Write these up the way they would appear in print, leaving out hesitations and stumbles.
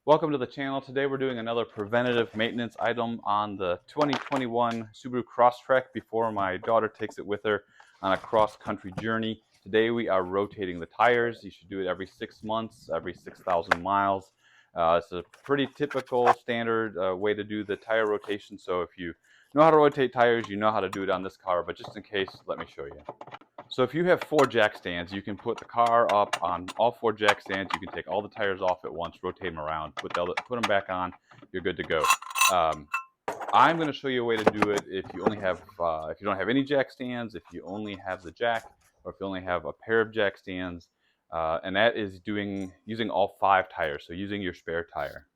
Welcome to the channel. Today we're doing another preventative maintenance item on the 2021 Subaru Crosstrek before my daughter takes it with her on a cross-country journey. Today we are rotating the tires. You should do it every 6 months, every 6,000 miles. It's a pretty typical standard way to do the tire rotation. So if you know how to rotate tires, you know how to do it on this car, but just in case, let me show you. So if you have 4 jack stands, you can put the car up on all 4 jack stands. You can take all the tires off at once, rotate them around, put them back on. You're good to go. I'm going to show you a way to do it if you only have, if you don't have any jack stands, if you only have the jack, or if you only have a pair of jack stands, and that is using all 5 tires, so using your spare tire.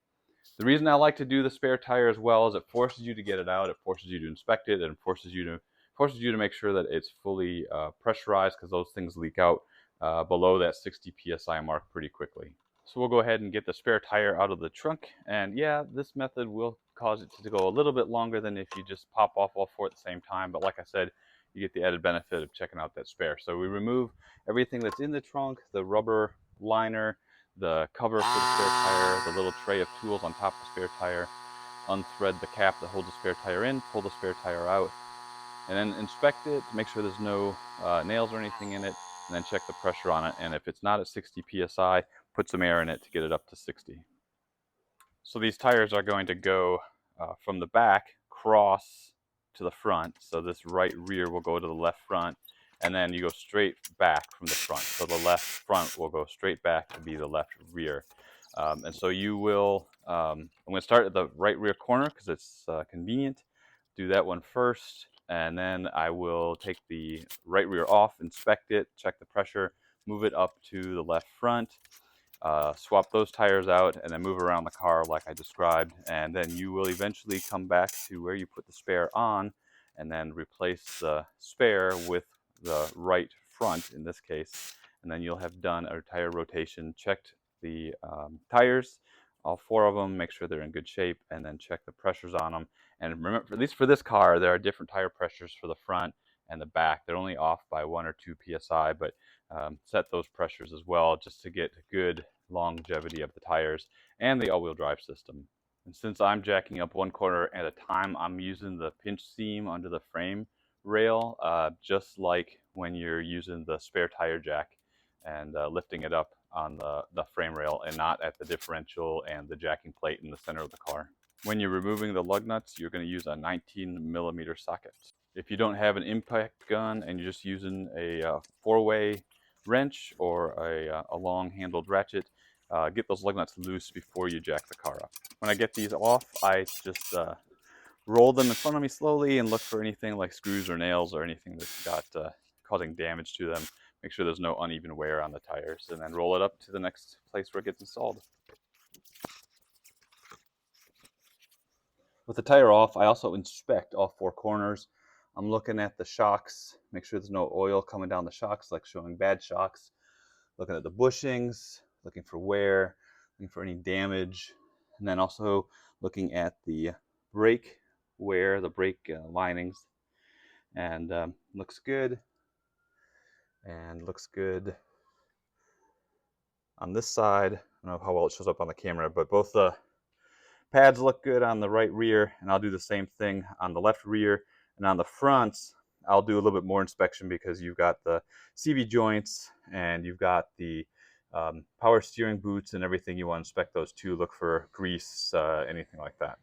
The reason I like to do the spare tire as well is it forces you to get it out, it forces you to inspect it, and forces you to make sure that it's fully pressurized, because those things leak out below that 60 psi mark pretty quickly. So we'll go ahead and get the spare tire out of the trunk, and yeah, this method will cause it to go a little bit longer than if you just pop off all 4 at the same time, but like I said, you get the added benefit of checking out that spare. So we remove everything that's in the trunk, the rubber liner, the cover for the spare tire, the little tray of tools on top of the spare tire, unthread the cap that holds the spare tire in, pull the spare tire out, and then inspect it to make sure there's no nails or anything in it, and then check the pressure on it, and if it's not at 60 psi, put some air in it to get it up to 60. So these tires are going to go from the back cross to the front, so this right rear will go to the left front, and then you go straight back from the front, so the left front will go straight back to be the left rear. And so you will, I'm going to start at the right rear corner because it's convenient. Do that one first, and then I will take the right rear off, inspect it, check the pressure, move it up to the left front, swap those tires out, and then move around the car like I described, and then you will eventually come back to where you put the spare on, and then replace the spare with the right front in this case, and then you'll have done a tire rotation, checked the tires, all 4 of them, make sure they're in good shape, and then check the pressures on them. And remember, at least for this car, there are different tire pressures for the front and the back. They're only off by 1 or 2 psi, but set those pressures as well just to get good longevity of the tires and the all-wheel drive system. And since I'm jacking up 1 corner at a time, I'm using the pinch seam under the frame rail, just like when you're using the spare tire jack, and lifting it up on the frame rail and not at the differential and the jacking plate in the center of the car. When you're removing the lug nuts, you're going to use a 19mm socket. If you don't have an impact gun and you're just using a 4-way wrench or a long-handled ratchet, get those lug nuts loose before you jack the car up. When I get these off, I just roll them in front of me slowly and look for anything like screws or nails or anything that's got causing damage to them. Make sure there's no uneven wear on the tires, and then roll it up to the next place where it gets installed. With the tire off, I also inspect all 4 corners. I'm looking at the shocks, make sure there's no oil coming down the shocks, like showing bad shocks. Looking at the bushings, looking for wear, looking for any damage, and then also looking at the brake wear, the brake linings, and looks good. And looks good on this side. I don't know how well it shows up on the camera, but both the pads look good on the right rear, and I'll do the same thing on the left rear. And on the fronts, I'll do a little bit more inspection because you've got the CV joints and you've got the power steering boots and everything. You want to inspect those too. Look for grease, anything like that.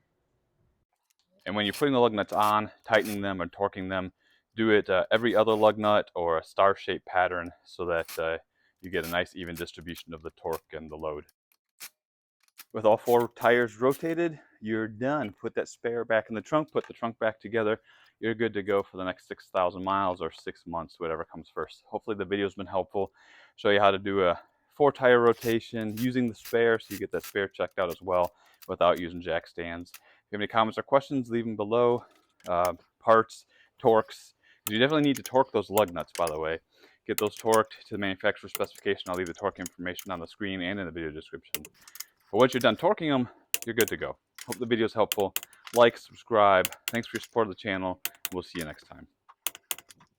And when you're putting the lug nuts on, tightening them or torquing them, do it every other lug nut or a star-shaped pattern so that you get a nice even distribution of the torque and the load. With all 4 tires rotated, you're done. Put that spare back in the trunk, put the trunk back together. You're good to go for the next 6,000 miles or 6 months, whatever comes first. Hopefully the video's been helpful. Show you how to do a 4 tire rotation using the spare, so you get that spare checked out as well without using jack stands. If you have any comments or questions, leave them below. Parts, torques. You definitely need to torque those lug nuts, by the way. Get those torqued to the manufacturer's specification. I'll leave the torque information on the screen and in the video description. But once you're done torquing them, you're good to go. Hope the video is helpful. Like, subscribe. Thanks for your support of the channel. We'll see you next time.